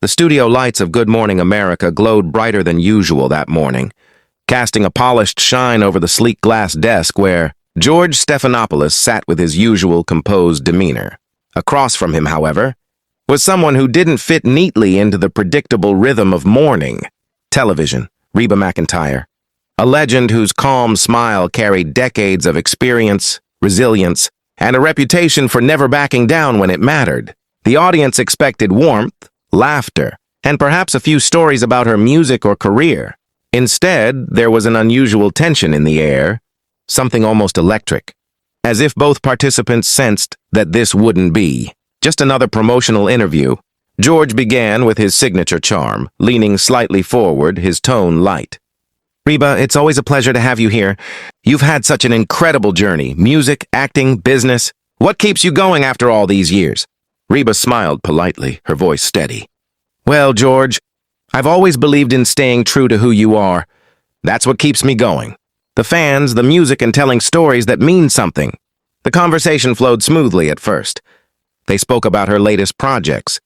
The studio lights of Good Morning America glowed brighter than usual that morning, casting a polished shine over the sleek glass desk where George Stephanopoulos sat with his usual composed demeanor. Across from him, however, was someone who didn't fit neatly into the predictable rhythm of morning television, Reba McEntire, a legend whose calm smile carried decades of experience, resilience, and a reputation for never backing down when it mattered. The audience expected warmth, laughter, and perhaps a few stories about her music or career. Instead, there was an unusual tension in the air, something almost electric, as if both participants sensed that this wouldn't be just another promotional interview. George began with his signature charm, leaning slightly forward, his tone light. Reba, it's always a pleasure to have you here. You've had such an incredible journey, music, acting, business. What keeps you going after all these years? Reba smiled politely, her voice steady. Well, George, I've always believed in staying true to who you are. That's what keeps me going. The fans, the music, and telling stories that mean something. The conversation flowed smoothly at first. They spoke about her latest projects,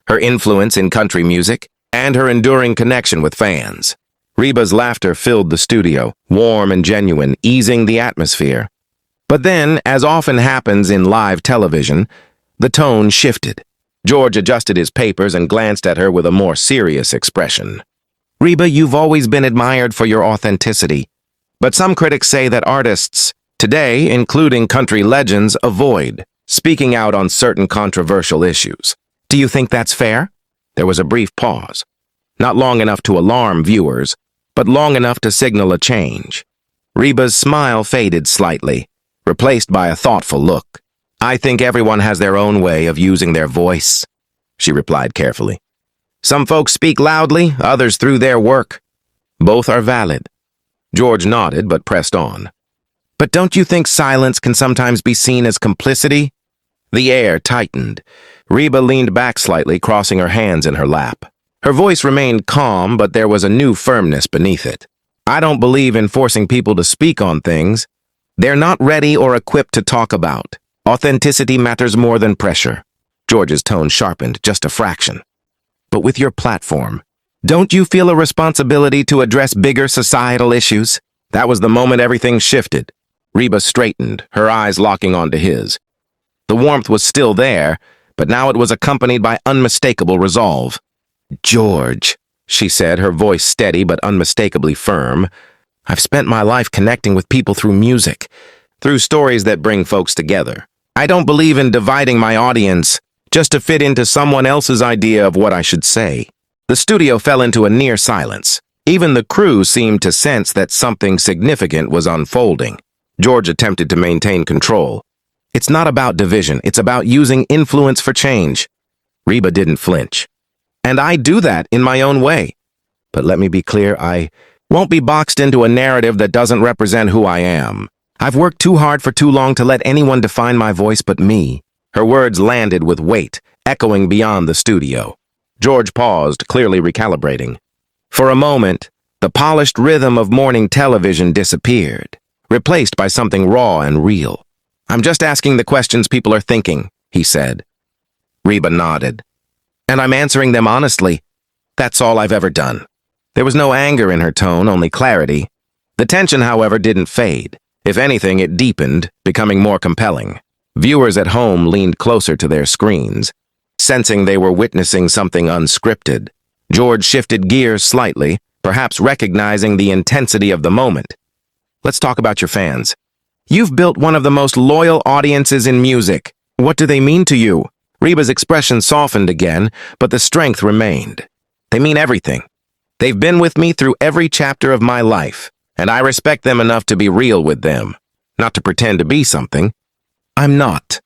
her influence in country music, and her enduring connection with fans. Reba's laughter filled the studio, warm and genuine, easing the atmosphere. But then, as often happens in live television, the tone shifted. George adjusted his papers and glanced at her with a more serious expression. Reba, you've always been admired for your authenticity. But some critics say that artists, today, including country legends, avoid speaking out on certain controversial issues. Do you think that's fair? There was a brief pause. Not long enough to alarm viewers, but long enough to signal a change. Reba's smile faded slightly, replaced by a thoughtful look. I think everyone has their own way of using their voice, she replied carefully. Some folks speak loudly, others through their work. Both are valid. George nodded but pressed on. But don't you think silence can sometimes be seen as complicity? The air tightened. Reba leaned back slightly, crossing her hands in her lap. Her voice remained calm, but there was a new firmness beneath it. I don't believe in forcing people to speak on things they're not ready or equipped to talk about. Authenticity matters more than pressure. George's tone sharpened just a fraction. But with your platform, don't you feel a responsibility to address bigger societal issues? That was the moment everything shifted. Reba straightened, her eyes locking onto his. The warmth was still there, but now it was accompanied by unmistakable resolve. George, she said, her voice steady but unmistakably firm, I've spent my life connecting with people through music, through stories that bring folks together. I don't believe in dividing my audience just to fit into someone else's idea of what I should say. The studio fell into a near silence. Even the crew seemed to sense that something significant was unfolding. George attempted to maintain control. It's not about division, it's about using influence for change. Reba didn't flinch. And I do that in my own way. But let me be clear, I won't be boxed into a narrative that doesn't represent who I am. I've worked too hard for too long to let anyone define my voice but me. Her words landed with weight, echoing beyond the studio. George paused, clearly recalibrating. For a moment, the polished rhythm of morning television disappeared, replaced by something raw and real. I'm just asking the questions people are thinking, he said. Reba nodded. And I'm answering them honestly. That's all I've ever done. There was no anger in her tone, only clarity. The tension, however, didn't fade. If anything, it deepened, becoming more compelling. Viewers at home leaned closer to their screens, sensing they were witnessing something unscripted. George shifted gears slightly, perhaps recognizing the intensity of the moment. Let's talk about your fans. You've built one of the most loyal audiences in music. What do they mean to you? Reba's expression softened again, but the strength remained. They mean everything. They've been with me through every chapter of my life, and I respect them enough to be real with them, not to pretend to be something. I'm not.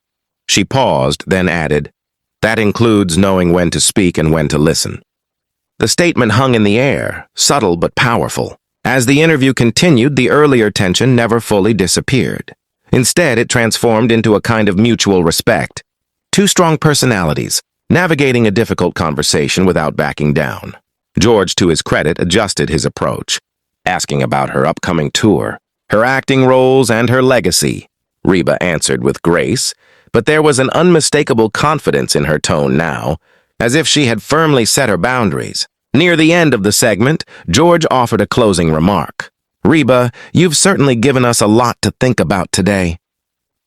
She paused, then added, that includes knowing when to speak and when to listen. The statement hung in the air, subtle but powerful. As the interview continued, the earlier tension never fully disappeared. Instead, it transformed into a kind of mutual respect. Two strong personalities, navigating a difficult conversation without backing down. George, to his credit, adjusted his approach, asking about her upcoming tour, her acting roles, and her legacy. Reba answered with grace, but there was an unmistakable confidence in her tone now, as if she had firmly set her boundaries. Near the end of the segment, George offered a closing remark. "Reba, you've certainly given us a lot to think about today."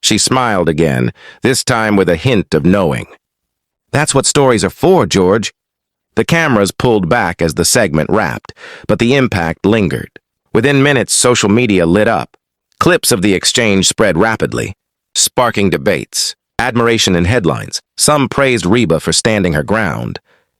She smiled again, this time with a hint of knowing. "That's what stories are for, George." The cameras pulled back as the segment wrapped, but the impact lingered. Within minutes, social media lit up. Clips of the exchange spread rapidly, sparking debates, admiration and headlines. Some praised Reba for standing her ground,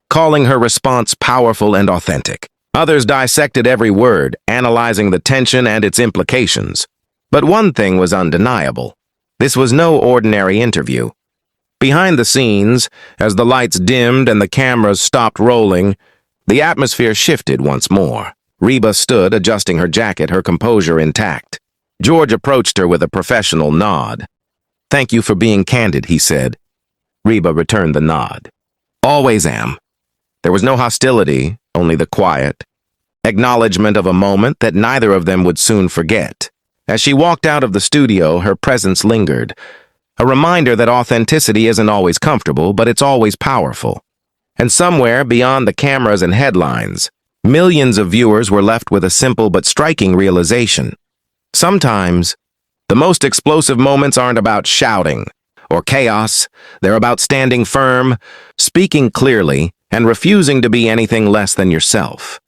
calling her response powerful and authentic. Others dissected every word, analyzing the tension and its implications. But one thing was undeniable. This was no ordinary interview. Behind the scenes, as the lights dimmed and the cameras stopped rolling, the atmosphere shifted once more. Reba stood, adjusting her jacket, her composure intact. George approached her with a professional nod. "Thank you for being candid," he said. Reba returned the nod. "Always am." There was no hostility, only the quiet acknowledgement of a moment that neither of them would soon forget. As she walked out of the studio, her presence lingered, a reminder that authenticity isn't always comfortable, but it's always powerful. And somewhere beyond the cameras and headlines, millions of viewers were left with a simple but striking realization. Sometimes, the most explosive moments aren't about shouting or chaos. They're about standing firm, speaking clearly, and refusing to be anything less than yourself.